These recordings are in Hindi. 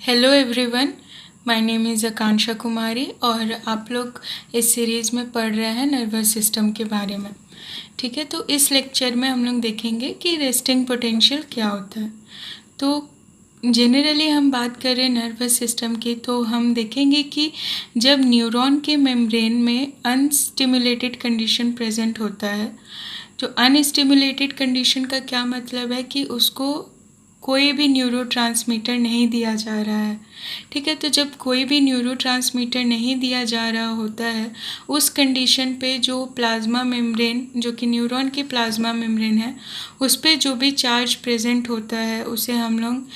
Hello everyone, my name is Akanksha Kumari और आप लोग इस सीरीज़ में पढ़ रहे हैं नर्वस सिस्टम के बारे में। ठीक है, तो इस लेक्चर में हम लोग देखेंगे कि रेस्टिंग पोटेंशियल क्या होता है। तो जनरली हम बात करें नर्वस सिस्टम की तो हम देखेंगे कि जब न्यूरॉन के मेम्ब्रेन में अनस्टिमुलेटेड कंडीशन प्रेजेंट होता है, जो अनस्टिमुलेटेड कंडीशन का क्या मतलब है कि उसको कोई भी न्यूरोट्रांसमीटर नहीं दिया जा रहा है। ठीक है, तो जब कोई भी न्यूरोट्रांसमीटर नहीं दिया जा रहा होता है उस कंडीशन पे जो प्लाज्मा मेम्ब्रेन, जो कि न्यूरॉन की प्लाज्मा मेम्ब्रेन है, उस पे जो भी चार्ज प्रेजेंट होता है उसे हम लोग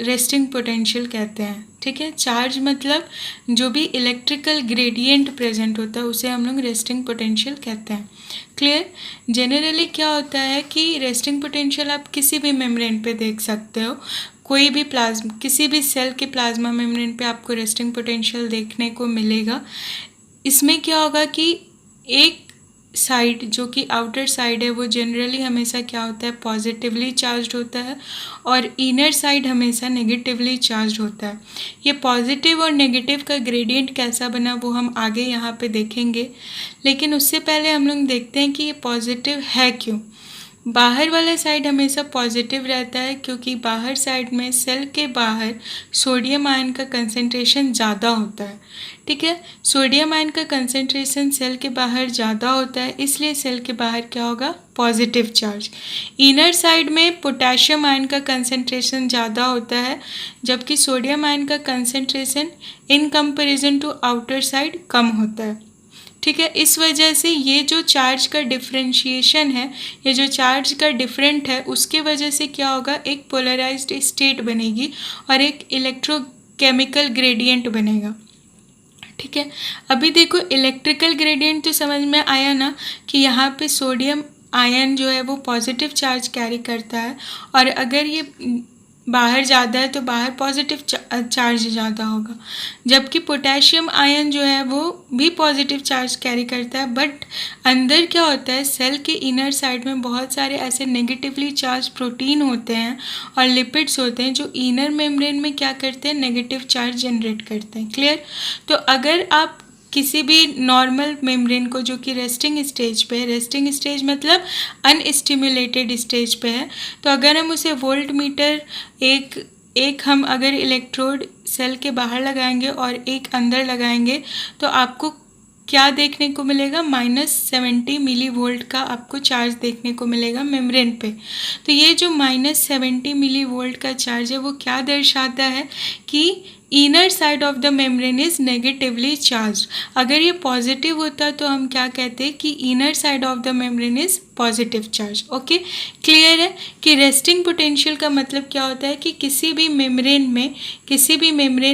रेस्टिंग पोटेंशियल कहते हैं। ठीक है, चार्ज मतलब जो भी इलेक्ट्रिकल ग्रेडियंट प्रेजेंट होता है उसे हम लोग रेस्टिंग पोटेंशियल कहते हैं। क्लियर। जनरली क्या होता है कि रेस्टिंग पोटेंशियल आप किसी भी मेम्ब्रेन पे देख सकते हो, कोई भी प्लाज्मा, किसी भी सेल के प्लाज्मा मेम्ब्रेन पे आपको रेस्टिंग पोटेंशियल देखने को मिलेगा। इसमें क्या होगा कि एक साइड जो कि आउटर साइड है वो जनरली हमेशा क्या होता है, पॉजिटिवली चार्ज्ड होता है और इनर साइड हमेशा नेगेटिवली चार्ज्ड होता है। ये पॉजिटिव और नेगेटिव का ग्रेडियंट कैसा बना वो हम आगे यहाँ पे देखेंगे, लेकिन उससे पहले हम लोग देखते हैं कि ये पॉजिटिव है क्यों। बाहर वाला साइड हमेशा पॉजिटिव रहता है क्योंकि बाहर साइड में सेल के बाहर सोडियम आयन का कंसंट्रेशन ज़्यादा होता है। ठीक है, सोडियम आयन का कंसंट्रेशन सेल के बाहर ज़्यादा होता है, इसलिए सेल के बाहर क्या होगा, पॉजिटिव चार्ज। इनर साइड में पोटेशियम आयन का कंसंट्रेशन ज़्यादा होता है, जबकि सोडियम आयन का concentration in comparison to outer side कम होता है। ठीक है, इस वजह से ये जो चार्ज का डिफरेंशिएशन है, ये जो चार्ज का डिफरेंट है, उसके वजह से क्या होगा, एक पोलराइज्ड स्टेट बनेगी और एक इलेक्ट्रोकेमिकल ग्रेडियंट बनेगा। ठीक है, अभी देखो इलेक्ट्रिकल ग्रेडियंट तो समझ में आया ना कि यहाँ पे सोडियम आयन जो है वो पॉजिटिव चार्ज कैरी करता है और अगर ये बाहर ज़्यादा है तो बाहर पॉजिटिव चार्ज ज़्यादा होगा, जबकि पोटेशियम आयन जो है वो भी पॉजिटिव चार्ज कैरी करता है। बट अंदर क्या होता है, सेल के इनर साइड में बहुत सारे ऐसे नेगेटिवली चार्ज प्रोटीन होते हैं और लिपिड्स होते हैं जो इनर मेम्ब्रेन में क्या करते हैं, नेगेटिव चार्ज जनरेट करते हैं। क्लियर। तो अगर आप किसी भी नॉर्मल मेम्ब्रेन को जो कि रेस्टिंग स्टेज पे है, रेस्टिंग स्टेज मतलब अनस्टिमुलेटेड स्टेज पे है, तो अगर हम उसे वोल्ट मीटर एक हम अगर इलेक्ट्रोड सेल के बाहर लगाएंगे और एक अंदर लगाएंगे तो आपको क्या देखने को मिलेगा, -70 मिली वोल्ट का आपको चार्ज देखने को मिलेगा मेम्ब्रेन पे। तो ये जो -70 मिली वोल्ट का चार्ज है वो क्या दर्शाता है कि inner side of the membrane is negatively charge. अगर ये पॉजिटिव होता तो हम क्या कहते हैं कि inner side of the membrane is positive charge. Okay, clear है कि रेस्टिंग पोटेंशियल का मतलब क्या होता है कि किसी भी मेम्ब्रेन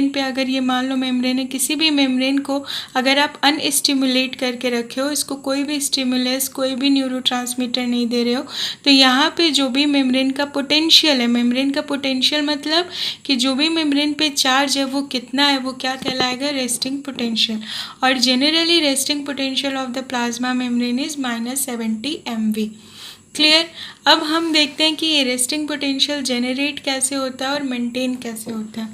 पे अगर ये मान लो मेम्ब्रेन है, किसी भी मेम्ब्रेन को अगर आप अनस्टिमुलेट करके रखे हो, इसको कोई भी स्टिमुलस, कोई भी न्यूरोट्रांसमीटर नहीं दे रहे हो, तो यहाँ पे जो भी मेम्ब्रेन का पोटेंशियल है, मेम्ब्रेन का पोटेंशियल मतलब कि जो भी मेम्ब्रेन पे चार्ज है वो कितना है, वो क्या कहलाएगा, रेस्टिंग पोटेंशियल। और generally resting potential of the plasma membrane is -70 MV। Clear. अब हम देखते हैं कि ये रेस्टिंग पोटेंशियल जेनरेट कैसे होता है और मेंटेन कैसे होता है।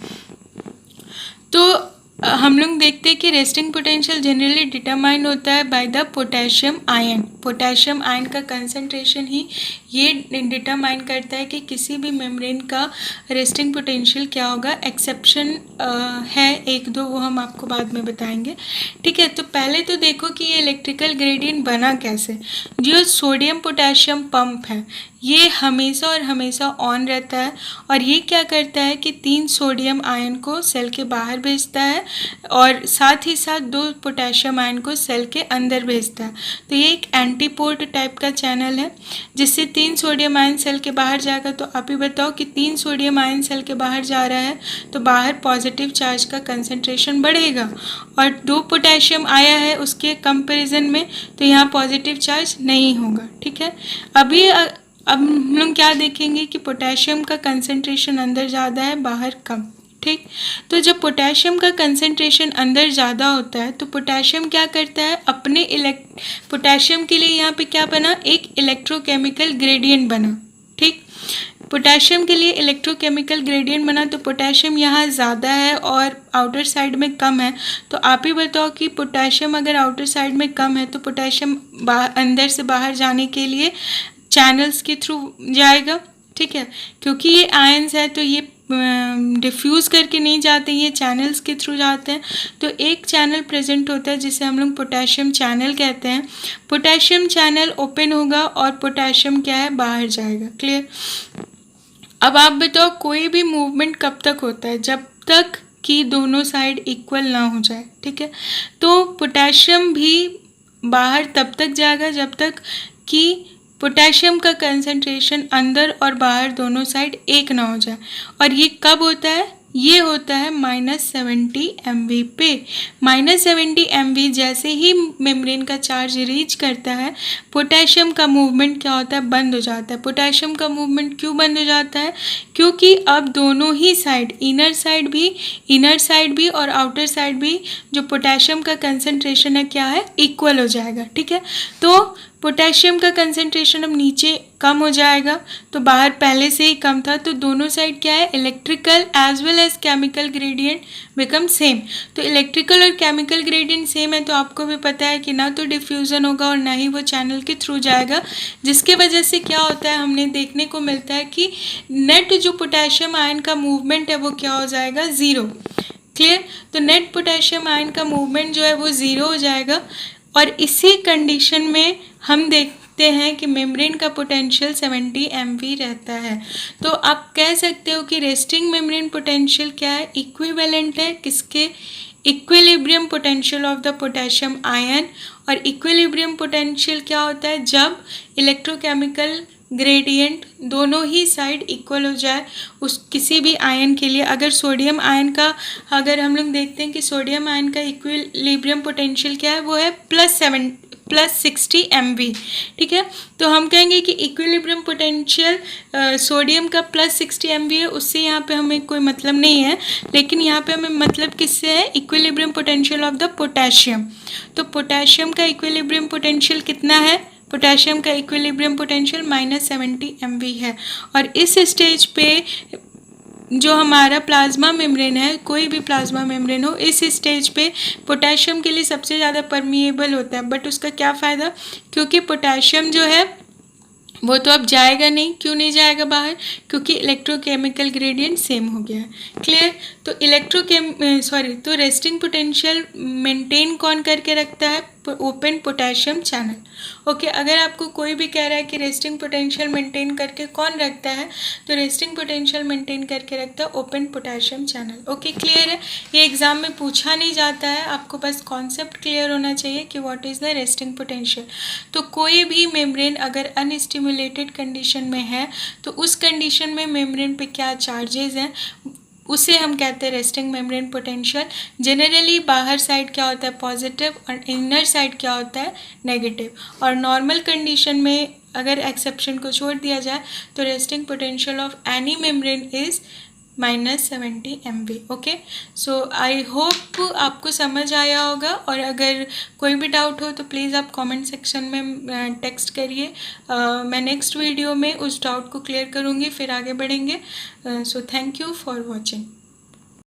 तो हम लोग देखते हैं कि रेस्टिंग पोटेंशियल जनरली डिटरमाइन होता है by the potassium ion. Potassium ion का कंसंट्रेशन ही ये डिटरमाइन करता है कि किसी भी मेम्ब्रेन का रेस्टिंग पोटेंशियल क्या होगा। एक्सेप्शन है एक दो, वो हम आपको बाद में बताएंगे। ठीक है, तो पहले तो देखो कि ये इलेक्ट्रिकल ग्रेडियंट बना कैसे। जो सोडियम पोटेशियम पंप है ये हमेशा और हमेशा ऑन रहता है और ये क्या करता है कि 3 सोडियम आयन को सेल के बाहर भेजता है और साथ ही साथ 2 पोटेशियम आयन को सेल के अंदर भेजता है। तो ये एक एंटीपोर्ट टाइप का चैनल है जिससे 3 सोडियम आयन सेल के बाहर जाएगा। तो आप ही बताओ कि 3 सोडियम आयन सेल के बाहर जा रहा है तो बाहर पॉजिटिव चार्ज का कंसंट्रेशन बढ़ेगा और 2 पोटेशियम आया है उसके कंपेरिजन में तो यहाँ पॉजिटिव चार्ज नहीं होगा। ठीक है, अब हम लोग क्या देखेंगे कि पोटेशियम का कंसंट्रेशन अंदर ज़्यादा है, बाहर कम। ठीक, तो जब पोटेशियम का कंसंट्रेशन अंदर ज़्यादा होता है तो पोटेशियम क्या करता है, पोटेशियम के लिए यहाँ पे क्या बना, एक इलेक्ट्रोकेमिकल ग्रेडियंट बना। ठीक, पोटेशियम के लिए इलेक्ट्रोकेमिकल ग्रेडियंट बना तो पोटेशियम यहाँ ज़्यादा है और आउटर साइड में कम है। तो आप ही बताओ कि पोटेशियम अगर आउटर साइड में कम है तो पोटेशियम अंदर से बाहर जाने के लिए चैनल्स के थ्रू जाएगा, ठीक है, क्योंकि ये आयंस है तो ये डिफ्यूज़ करके नहीं जाते, ये चैनल्स के थ्रू जाते हैं। तो एक चैनल प्रेजेंट होता है जिसे हम लोग पोटेशियम चैनल कहते हैं। पोटेशियम चैनल ओपन होगा और पोटेशियम क्या है, बाहर जाएगा। क्लियर। अब आप बताओ कोई भी मूवमेंट कब तक होता है, जब तक कि दोनों साइड इक्वल ना हो जाए, ठीक है। तो पोटेशियम भी बाहर तब तक जाएगा जब तक कि पोटेशियम का कंसंट्रेशन अंदर और बाहर दोनों साइड एक ना हो जाए। और ये कब होता है, ये होता है -70 MV पे। -70 MV जैसे ही मेम्ब्रेन का चार्ज रीच करता है, पोटेशियम का मूवमेंट क्या होता है, बंद हो जाता है। पोटेशियम का मूवमेंट क्यों बंद हो जाता है, क्योंकि अब दोनों ही साइड, इनर साइड भी और आउटर साइड भी जो पोटेशियम का कंसंट्रेशन है क्या है, इक्वल हो जाएगा, ठीक है। तो पोटेशियम का कंसंट्रेशन अब नीचे कम हो जाएगा, तो बाहर पहले से ही कम था, तो दोनों साइड क्या है, electrical as well as chemical gradient become same. तो इलेक्ट्रिकल और केमिकल ग्रेडियंट सेम है तो आपको भी पता है कि ना तो डिफ्यूज़न होगा और ना ही वो चैनल के थ्रू जाएगा, जिसके वजह से क्या होता है, हमने देखने को मिलता है कि नेट जो पोटेशियम आयन का मूवमेंट है वो क्या हो जाएगा, ज़ीरो। क्लियर। तो नेट पोटेशियम आयन का मूवमेंट जो है वो ज़ीरो हो जाएगा। और इसी कंडीशन में हम देखते हैं कि मेम्ब्रेन का पोटेंशियल 70 MV रहता है। तो आप कह सकते हो कि रेस्टिंग मेम्ब्रेन पोटेंशियल क्या है, इक्विवेलेंट है किसके, equilibrium potential of the potassium ion. और इक्विलिब्रियम पोटेंशियल क्या होता है, जब इलेक्ट्रोकेमिकल ग्रेडियंट दोनों ही साइड इक्वल हो जाए उस किसी भी आयन के लिए। अगर सोडियम आयन का, अगर हम लोग देखते हैं कि सोडियम आयन का इक्विलिब्रियम पोटेंशियल क्या है, वो है +60 MV, ठीक है। तो हम कहेंगे कि इक्विलिब्रियम पोटेंशियल सोडियम का +60 MV है, उससे यहाँ पे हमें कोई मतलब नहीं है, लेकिन यहाँ पे हमें मतलब किससे है, equilibrium potential of the potassium. तो पोटेशियम का इक्विलिब्रियम पोटेंशियल कितना है, पोटेशियम का इक्विलिब्रियम पोटेंशियल -70 MV है। और इस स्टेज पे जो हमारा प्लाज्मा मेम्ब्रेन है, कोई भी प्लाज्मा मेम्ब्रेन हो, इस स्टेज पे पोटेशियम के लिए सबसे ज़्यादा परमिएबल होता है। बट उसका क्या फ़ायदा, क्योंकि पोटेशियम जो है वो तो अब जाएगा नहीं। क्यों नहीं जाएगा बाहर, क्योंकि इलेक्ट्रोकेमिकल ग्रेडियंट सेम हो गया है। क्लियर। तो तो रेस्टिंग पोटेंशियल मेंटेन कौन करके रखता है, ओपन पोटेशियम चैनल। ओके, अगर आपको कोई भी कह रहा है कि रेस्टिंग पोटेंशियल मेंटेन करके कौन रखता है, तो रेस्टिंग पोटेंशियल मेंटेन करके रखता है open potassium channel. Okay, clear है। ये एग्जाम में पूछा नहीं जाता है, आपको बस कॉन्सेप्ट क्लियर होना चाहिए कि what is the resting potential. तो कोई भी मेम्ब्रेन अगर अनस्टिमुलेटेड कंडीशन में है तो उस कंडीशन में मेम्ब्रेन पे क्या चार्जेस हैं उसे हम कहते हैं रेस्टिंग मेम्ब्रेन पोटेंशियल। जनरली बाहर साइड क्या होता है, पॉजिटिव, और इनर साइड क्या होता है, नेगेटिव। और नॉर्मल कंडीशन में अगर एक्सेप्शन को छोड़ दिया जाए तो resting potential of any membrane is -70 MV। Okay, so I hope आपको समझ आया होगा। और अगर कोई भी डाउट हो तो प्लीज़ आप कमेंट सेक्शन में टेक्स्ट करिए। मैं नेक्स्ट वीडियो में उस डाउट को क्लियर करूँगी, फिर आगे बढ़ेंगे। So thank you for watching.